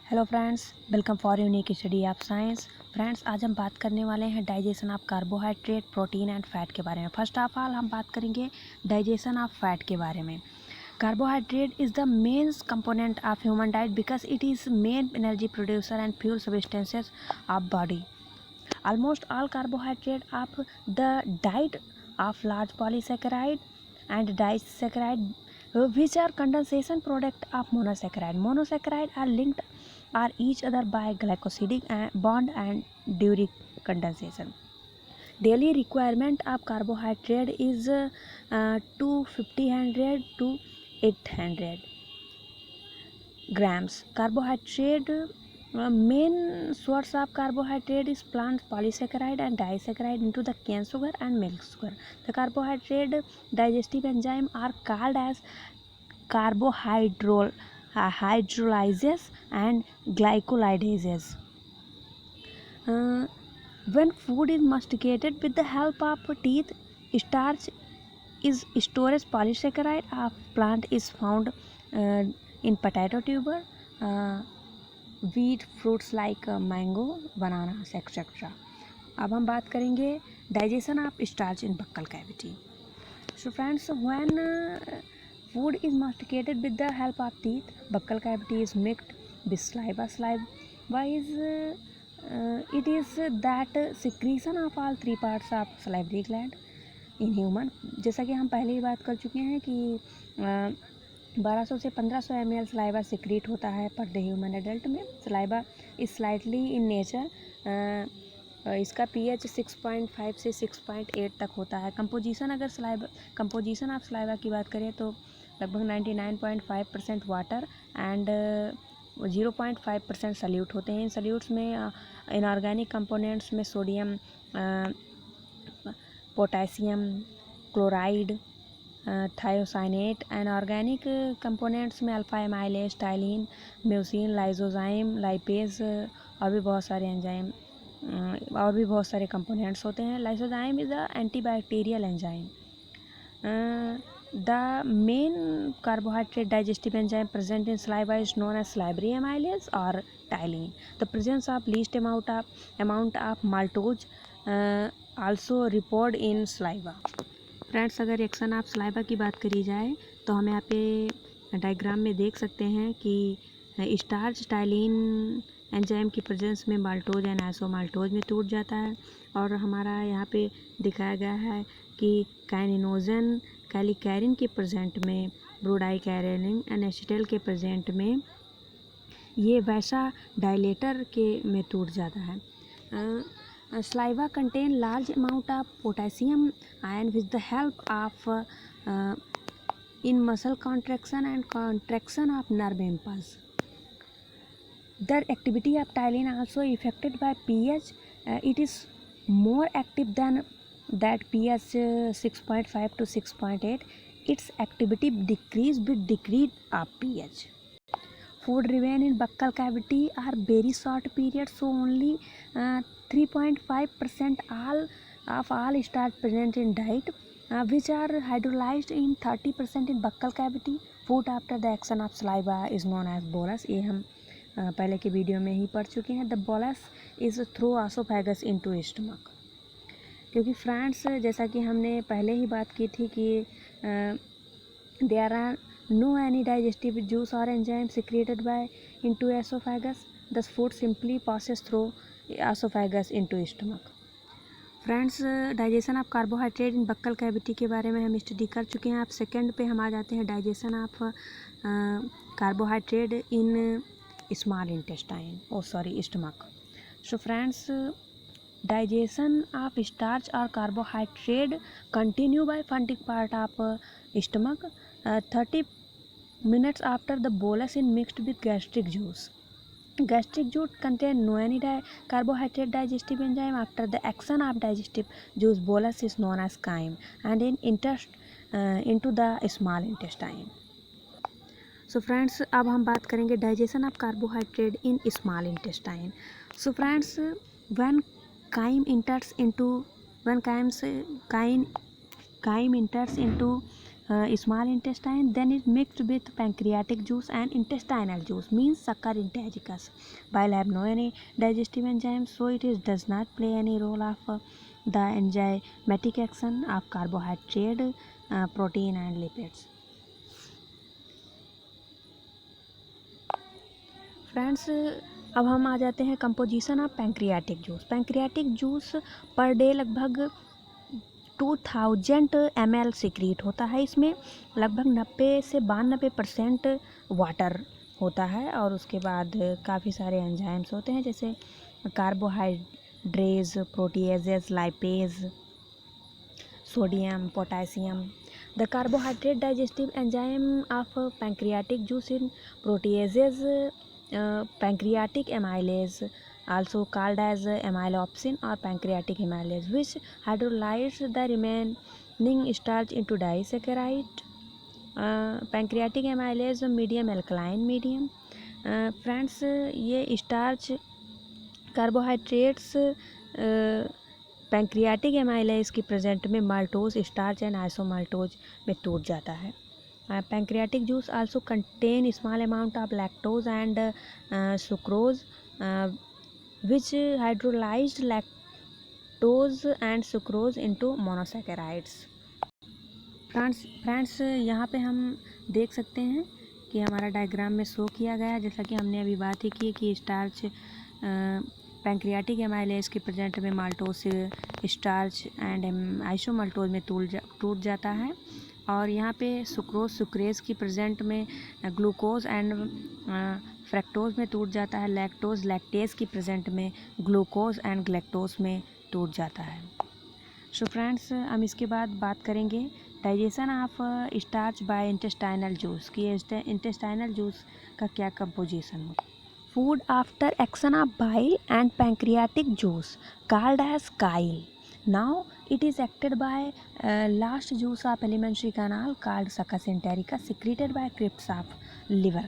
Hello friends, welcome for unique study of science. Friends, आज हम बात करने वाले हैं digestion of carbohydrate, protein and fat के बारे में। फर्स्ट ऑफ ऑल हम बात करेंगे डाइजेशन ऑफ फैट के बारे में। Carbohydrate is the main component of human diet because it is main energy producer and fuel substances of body. Almost all carbohydrate of the diet of large polysaccharide and disaccharide which are condensation product of monosaccharide. Monosaccharide are linked are each other by glycosidic bond and during condensation. Daily requirement of carbohydrate is 250 to 800 grams. Carbohydrate main source of carbohydrate is plant polysaccharide and disaccharide into the cane sugar and milk sugar. The carbohydrate digestive enzyme are called as hydrolysis and glycolidases. When food is masticated with the help of teeth, starch is storage polysaccharide of plant is found in potato tuber, wheat, fruits like mango, bananas, etc. अब हम बात करेंगे digestion of starch in buccal cavity. So friends, when food is masticated with the help of teeth, buccal cavity is mixed with saliva. Saliva is it is that secretion of all three parts of salivary gland in human. जैसा कि हम पहले ही बात कर चुके हैं कि 1200 से 1500 ml सलाइवा सिक्रीट होता है पर डे ह्यूमन एडल्ट में. Saliva is slightly in nature. इसका pH 6.5 से 6.8 तक होता है. कंपोजिशन ऑफ सलाइवा की बात करें तो लगभग 99.5% वाटर एंड 0.5% सल्यूट होते हैं. इन सल्यूट्स में इनऑर्गेनिक कंपोनेंट्स में sodium, potassium chloride, thiocyanate. And organic components में alpha amylase, ptyalin, mucin, lysozyme, lipase और भी बहुत सारे एंजाइम और भी बहुत सारे कंपोनेंट्स होते हैं. Lysozyme is the antibacterial enzyme. The main carbohydrate digestive enzyme present in saliva is known as salivary amylase or ptyalin. The presence of least amount of maltose also report in saliva. Friends, अगर reaction of saliva की बात करी जाए तो हम यहाँ पे diagram में देख सकते हैं कि स्टार्च टाइलिन एंजाइम की प्रेजेंस में माल्टोज एंड आइसोमाल्टोज में टूट जाता है. और हमारा यहाँ पे दिखाया गया है कि काइनिनोजन कैलिकैरिन के प्रेजेंट में, ब्रोडाइकैरिन एंड एसिटल के प्रेजेंट में ये वैसा डायलेटर के में टूट जाता है. Saliva contain large amount of potassium ion with the help of in muscle contraction and contraction of nerve impulse. The activity of taurine also affected by pH. It is more active than that pH 6.5 to 6.8. Its activity decrease with decrease of pH. Food remain in buccal cavity are very short period, so only 3.5% of all starch present in diet, which are hydrolyzed in 30% in buccal cavity. Food after the action of saliva is known as bolus. ये हम पहले के video में ही पढ़ चुके हैं. The bolus is through esophagus into stomach. क्योंकि friends, जैसा कि हमने पहले ही बात की थी कि there are no any digestive juice or enzyme secreted by into esophagus. Thus food simply passes through esophagus into stomach. Friends, digestion of carbohydrate in buccal cavity के बारे में हम स्टडी कर चुके हैं. आप सेकंड पे हम आ जाते हैं digestion of carbohydrate in small intestine stomach. So friends, digestion of starch or carbohydrate continue by funding part of stomach 30 minutes after the bolus is mixed with gastric juice. Gastric juice contain no any carbohydrate digestive enzyme. After the action of digestive juice, bolus is known as chyme and into the small intestine. So friends, अब हम बात करेंगे digestion of carbohydrate in small intestine. So friends, when chyme enters into small intestine, then it mixed with pancreatic juice and intestinal juice, means succor entericus. Bile have no any digestive enzymes, so it does not play any role of the enzymatic action of carbohydrate, protein and lipids. Friends, अब हम आ जाते हैं composition of pancreatic juice. Pancreatic juice per day लगभग 2000 ml secrete होता है. इसमें लगभग 90 से 92% वाटर होता है और उसके बाद काफ़ी सारे एंजाइम्स होते हैं जैसे carbohydrase, proteases, lipase, sodium, potassium. The carbohydrate digestive enzyme of pancreatic juice in proteases, pancreatic amylase, also called as amylopsin or pancreatic amylase, which hydrolyzes the remaining starch into disaccharide. Pancreatic amylase medium alkaline medium. Friends, ये starch carbohydrates pancreatic amylase की present में maltose, starch and आइसोमाल्टोज में टूट जाता है. Pancreatic juice also contain small amount of lactose and sucrose, which hydrolyzed lactose and sucrose into monosaccharides. Friends, यहाँ पे हम देख सकते हैं कि हमारा डायग्राम में शो किया गया, जैसा कि हमने अभी बात ही की कि स्टार्च पैंक्रियाटिक एमाइलेज के प्रेजेंट में माल्टोज, स्टार्च एंड आइसोमाल्टोज में टूट जाता है. और यहाँ पे सुक्रोज, सुक्रेज की प्रेजेंट में ग्लूकोज एंड फ्रैक्टोज में टूट जाता है. लैक्टोज, लैक्टेज की प्रेजेंट में ग्लूकोज एंड ग्लैक्टोज में टूट जाता है. सो फ्रेंड्स, हम इसके बाद बात करेंगे digestion of starch by intestinal juice की. इंटेस्टाइनल जूस का क्या कंपोजिशन हो. Food after action of bile and pancreatic juice called as chyle. Now it is acted by last juice of alimentary canal called succus entericus, secreted by crypts of liver.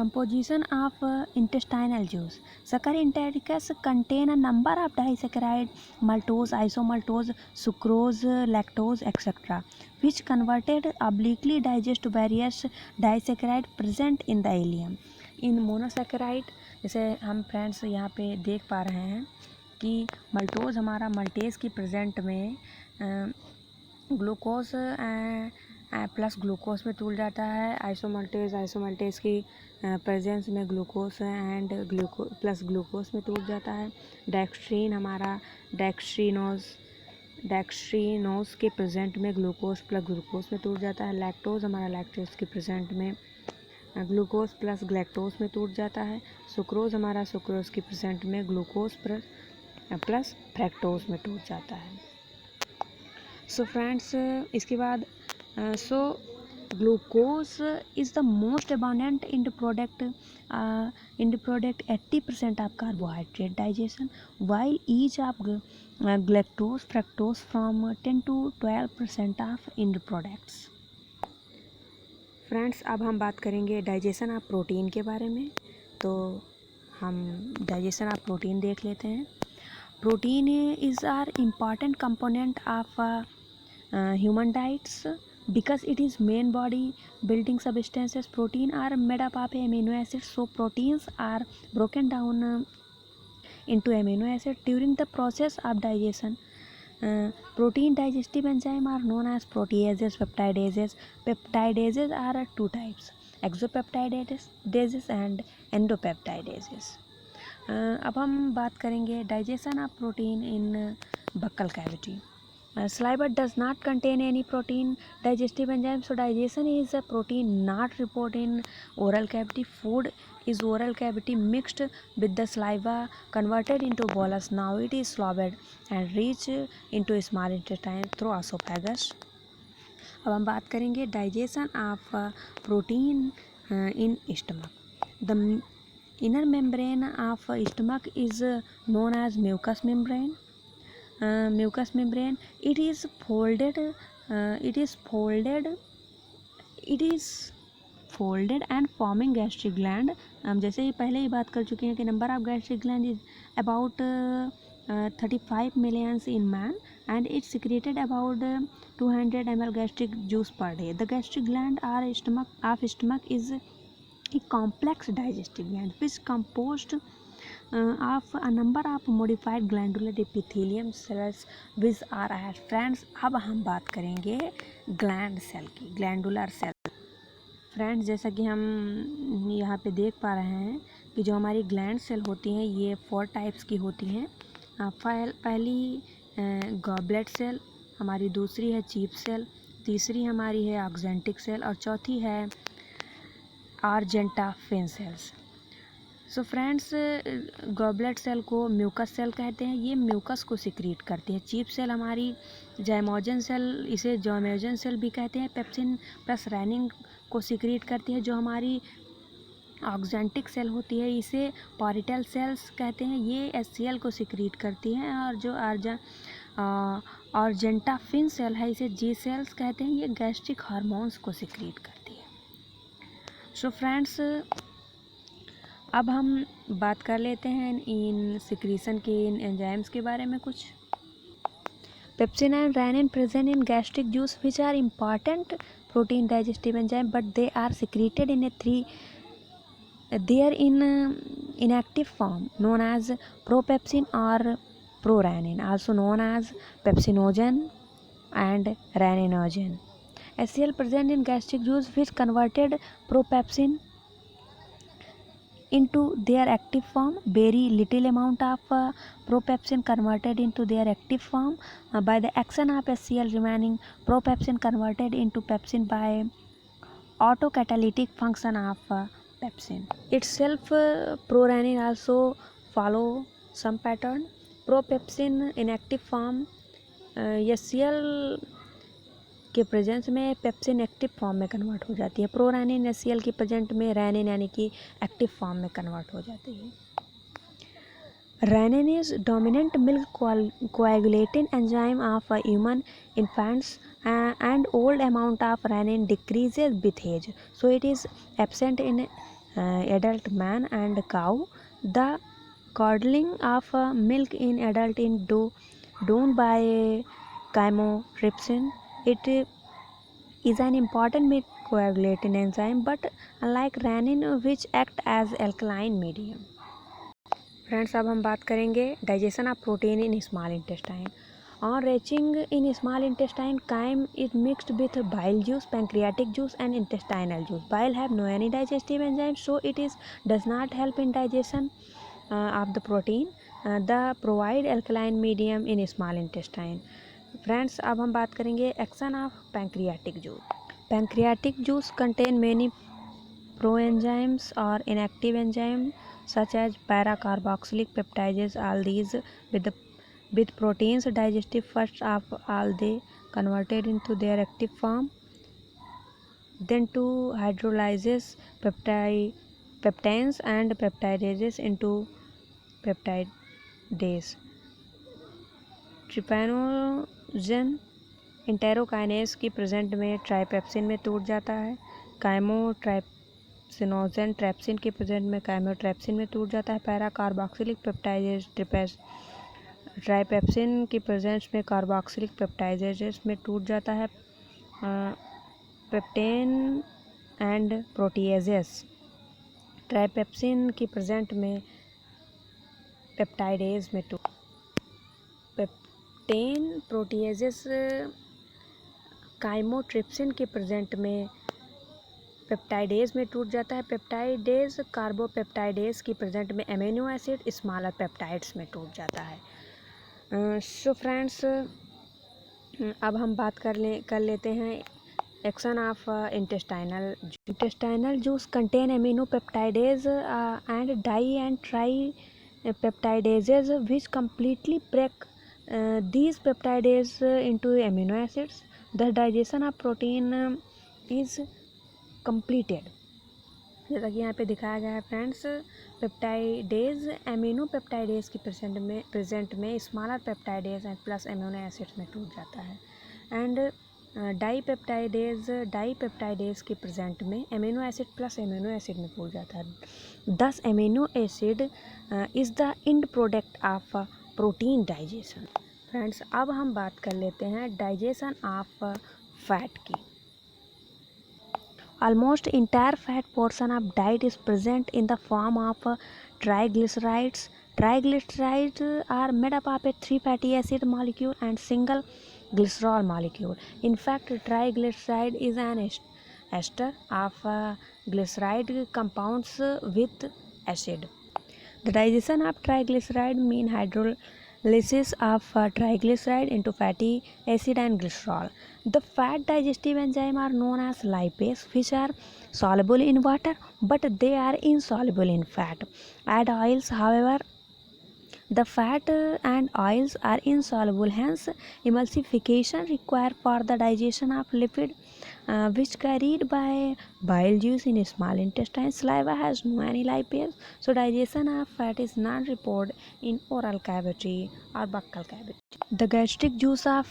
Composition of intestinal juice. Succus entericus contain a number of disaccharide, maltose, isomaltose, sucrose, lactose, etc., which converted obliquely digest various disaccharide present in the ileum. In monosaccharide, जैसे हम friends यहाँ पे देख पा रहे हैं कि maltose हमारा मल्टेज की प्रेजेंट में ग्लूकोज प्लस ग्लूकोज में टूट जाता है. आइसोमल्टेज की प्रेजेंस में ग्लूकोज एंड प्लस ग्लूकोज में टूट जाता है. डेक्स्ट्रीन हमारा डेक्स्ट्रीनोज के प्रेजेंट में ग्लूकोज प्लस ग्लूकोज में टूट जाता है. लैक्टोज हमारा लैक्टोज के प्रेजेंट में ग्लूकोज प्लस ग्लैक्टोज में टूट जाता है. सुक्रोज हमारा सुक्रोज की प्रेजेंट में ग्लूकोज प्लस फ्रैक्टोज में टूट जाता है. सो फ्रेंड्स, इसके बाद glucose is the most abundant in the product 80% of carbohydrate digestion, while each of galactose fructose from 10 to 12% of in the products. Friends, अब हम बात करेंगे डाइजेशन ऑफ प्रोटीन के बारे में. तो हम डाइजेशन ऑफ प्रोटीन देख लेते हैं. Protein is our important component of human diets because it is main body building substances. Protein are made up of amino acids, so proteins are broken down into amino acids during the process of digestion. Protein digestive enzymes are known as proteases, peptidases. Peptidases are two types: exopeptidases and endopeptidases. अब हम बात करेंगे digestion of protein in buccal cavity. Saliva does not contain any protein digestive enzyme, so digestion is a protein not reported in oral cavity. Food is oral cavity mixed with the saliva converted into bolus. Now it is swallowed and reach into small intestine through esophagus. अब हम बात करेंगे digestion of protein in stomach. The inner membrane of stomach is known as mucous membrane. It is folded and forming gastric gland. हम जैसे ही पहले ही बात कर चुके हैं कि number of gastric gland is about 35 million in man and it secreted about 200 ml gastric juice per day. The gastric gland or stomach is a complex digestive gland which composed of a number of modified glandular epithelium cells which are as friends. अब हम बात करेंगे gland cell की, glandular cell. Friends, जैसा कि हम यहाँ पे देख पा रहे हैं कि जो हमारी ग्लैंड सेल होती हैं ये 4 टाइप्स की होती हैं। पहली गॉबलेट सेल, हमारी दूसरी है चीफ सेल, तीसरी हमारी है ऑक्जेंटिक सेल और चौथी है argentaffin cells. So friends, goblet cell को म्यूकस सेल कहते हैं, ये म्यूकस को सिक्रीट करती है। चीफ सेल हमारी जाइमोजन सेल, इसे जाइमोजन सेल भी कहते हैं, पेप्सिन प्लस रेनिन को सिक्रीट करती है। जो हमारी ऑक्जेंटिक सेल होती है इसे पारिटल सेल्स कहते हैं, ये HCl को सिक्रीट करती हैं। और जो आर्जेंटाफिन सेल है इसे जी सेल्स कहते हैं, ये गैस्ट्रिक हार्मोन्स को सिक्रीट करती है। सो फ्रेंड्स, अब हम बात कर लेते हैं इन सिक्रीशन के, इन एंजाइम्स के बारे में कुछ। Pepsin and rennin present in gastric juice which are important protein digestive enzyme, but they are secreted in inactive form known as propepsin or prorenin, also known as pepsinogen and reninogen. HCl present in gastric juice which converted propepsin into their active form. Very little amount of propepsin converted into their active form by the action of HCl, remaining propepsin converted into pepsin by autocatalytic function of pepsin itself. Prorenin also follow some pattern. Propepsin in active form, HCl के presence में pepsin active form में convert हो जाती है। Prorennin HCl की present में rennin यानी कि एक्टिव फॉर्म में कन्वर्ट हो जाती है। Rennin is dominant milk coagulating enzyme of human infants and old amount of renin decreases with age, so it is absent in adult man and cow. The curdling of milk in adult is done by chymotrypsin. It is an important milk coagulating enzyme, but unlike renin which act as alkaline medium. Friends, अब हम बात करेंगे digestion of protein in small intestine. On reaching in small intestine, chyme is mixed with bile juice, pancreatic juice and intestinal juice. Bile have no any digestive enzyme, so it does not help in digestion of the protein. The provide alkaline medium in small intestine. Friends, अब हम बात करेंगे action of pancreatic juice. Pancreatic juice contain many proenzymes or inactive enzymes such as para-carboxylic peptidases. All these with proteins digestive first of all they converted into their active form, then to hydrolyzes peptines and peptidases into peptidase. Trypsinogen enterokinase की present में trypsin में टूट जाता है। काइमोट्राइप्सिनोजन trypsin की present में काइमोट्रैप्सिन में टूट जाता है। पैरा कार्बोक्सिलिक पेप्टाइडेज ट्राइपेप्सिन की प्रेजेंस में कार्बोक्सिलिक पेप्टाइडेज में टूट जाता है। पेप्टेन एंड प्रोटीएजेस ट्राइपेप्सिन की प्रेजेंट में पेप्टाइडेज में पेप्टेन प्रोटीएजेस काइमोट्रिप्सिन के प्रेजेंट में पेप्टाइडेज में टूट जाता है। पेप्टाइडेज कार्बोपेप्टाइडेज की प्रेजेंट में एमिनो एसिड स्मॉलर पेप्टाइड्स में टूट जाता है। सो फ्रेंड्स, अब हम बात कर लेते हैं action of intestinal juice contain amino peptidase and di and tri peptidases which completely break these peptides into amino acids. The digestion of protein is completed. जैसा कि यहाँ पे दिखाया गया है फ्रेंड्स, पेप्टाइडेज एमिनो पेप्टाइडेज की प्रेजेंट में smaller peptidase and plus amino acids में टूट जाता है। एंड डाई पेप्टाइडेज की प्रेजेंट में amino acid plus amino acid में टूट जाता है। दस amino acid is the end product of protein digestion. Friends अब हम बात कर लेते हैं डाइजेशन ऑफ फैट की। Almost entire fat portion of diet is present in the form of triglycerides. Triglycerides are made up of a 3 fatty acid molecule and single glycerol molecule. In fact, triglyceride is an ester of glyceride compounds with acid. The digestion of triglyceride means hydrolysis of triglyceride into fatty acid and glycerol. The fat digestive enzymes are known as lipase, which are soluble in water, but they are insoluble in fat. Add oils, however, the fat and oils are insoluble, hence emulsification required for the digestion of lipid which carried by bile juice in small intestine. Saliva has no any lipase, so digestion of fat is not reported in oral cavity or buccal cavity. The gastric juice of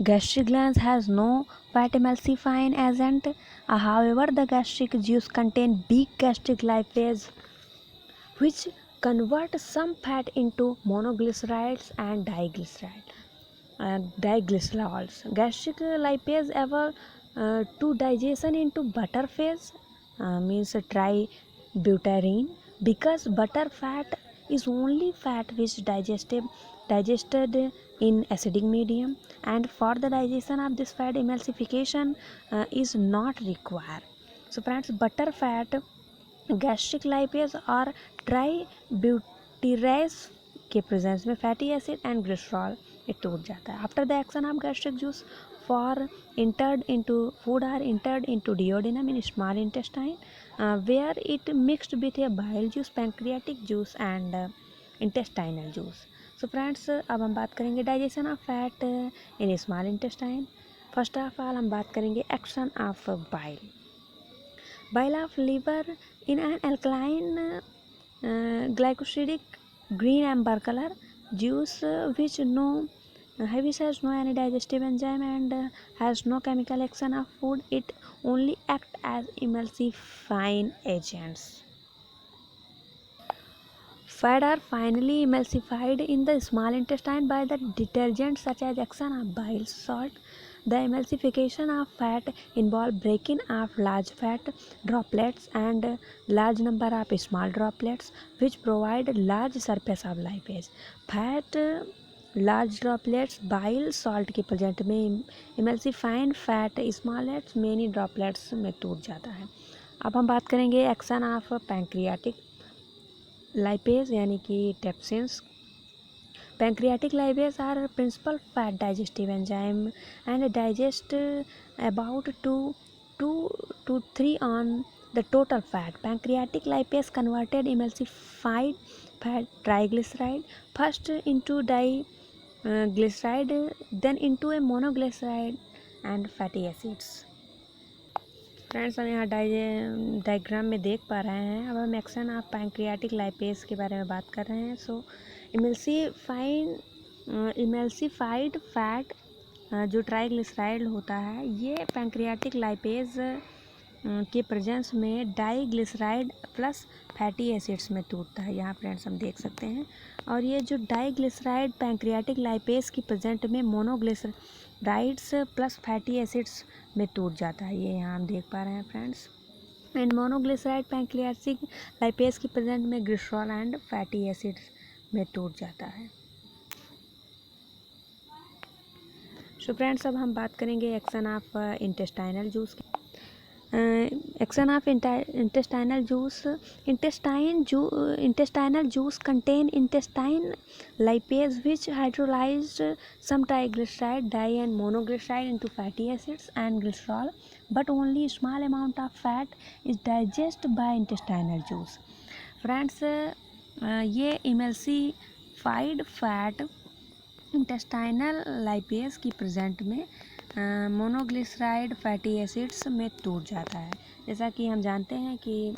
gastric glands has no fat emulsifying agent. However, the gastric juice contain big gastric lipase which convert some fat into monoglycerides and diglycerols. Gastric lipase ever to digestion into butter phase means tributyrene, because butter fat is only fat which digested in acidic medium, and for the digestion of this fat emulsification is not required. So friends, butter fat, gastric lipase और ट्राइब्यूटेरेज के presence में fatty acid and glycerol ये टूट जाता है. After the action of gastric juice for entered into food are entered into duodenum in small intestine where it mixed with a bile juice, pancreatic juice and intestinal juice. So friends अब हम बात करेंगे digestion of fat in small intestine. First of all हम बात करेंगे action of bile. Bile of liver in an alkaline glycosidic green amber color juice which has no any digestive enzyme and has no chemical action of food. It only act as emulsifying agents. Fat are finally emulsified in the small intestine by the detergents such as action of bile salt. The emulsification of fat involves breaking of large fat droplets and large number of small droplets which provide large surface of lipase. Fat large droplets bile salt के present में emulsifying fat smallest many droplets में टूट जाता है. अब हम बात करेंगे एक्शन ऑफ पैंक्रियाटिक लाइपेज यानी कि टेप्सिन्स. Pancreatic lipase are principal fat digestive enzyme and digest about 2 to 3 on the total fat. Pancreatic lipase converted emulsified fat triglyceride first into diglyceride, then into a monoglyceride and fatty acids. Friends हम यहाँ diagram में देख पा रहे हैं. अब हम action of pancreatic lipase के बारे में बात कर रहे हैं. सो इमल्सिफाइड फैट जो ट्राइग्लिसराइड होता है ये पैंक्रियाटिक लाइपेज के प्रेजेंस में डाइग्लिसराइड प्लस फैटी एसिड्स में टूटता है. यहाँ फ्रेंड्स हम देख सकते हैं. और ये जो डाइग्लिसराइड पैंक्रियाटिक लाइपेज की प्रेजेंट में मोनोग्लिसराइड्स प्लस फैटी एसिड्स में टूट जाता है. ये यहाँ हम देख पा रहे हैं friends. And monoglyceride pancreatic lipase की प्रेजेंट में ग्लिसरॉल एंड फैटी एसिड्स में टूट जाता है. सो फ्रेंड्स अब हम बात करेंगे action of intestinal juice. Action of intestinal juice. Intestinal juice contain intestine lipase which hydrolyzed some triglyceride, and monoglyceride into fatty acids and glycerol, but only small amount of fat is digested by intestinal juice. Friends ये emulsified fat intestinal lipase की present में monoglyceride fatty acids में टूट जाता है. जैसा कि हम जानते हैं कि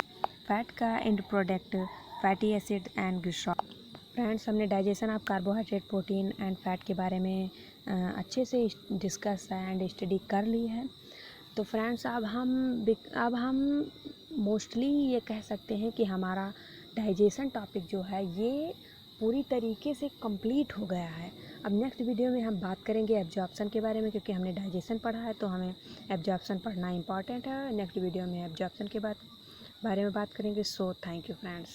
फैट का end product fatty acid and glycerol. Friends हमने digestion of carbohydrate, protein and fat के बारे में अच्छे से डिस्कस एंड स्टडी कर ली है. तो फ्रेंड्स अब हम मोस्टली ये कह सकते हैं कि हमारा डाइजेशन टॉपिक जो है ये पूरी तरीके से कंप्लीट हो गया है। अब नेक्स्ट वीडियो में हम बात करेंगे एब्जॉर्प्शन के बारे में, क्योंकि हमने डाइजेशन पढ़ा है तो हमें एब्जॉर्प्शन पढ़ना इंपॉर्टेंट है। नेक्स्ट वीडियो में एब्जॉर्प्शन के बारे में बात करेंगे। So thank you friends.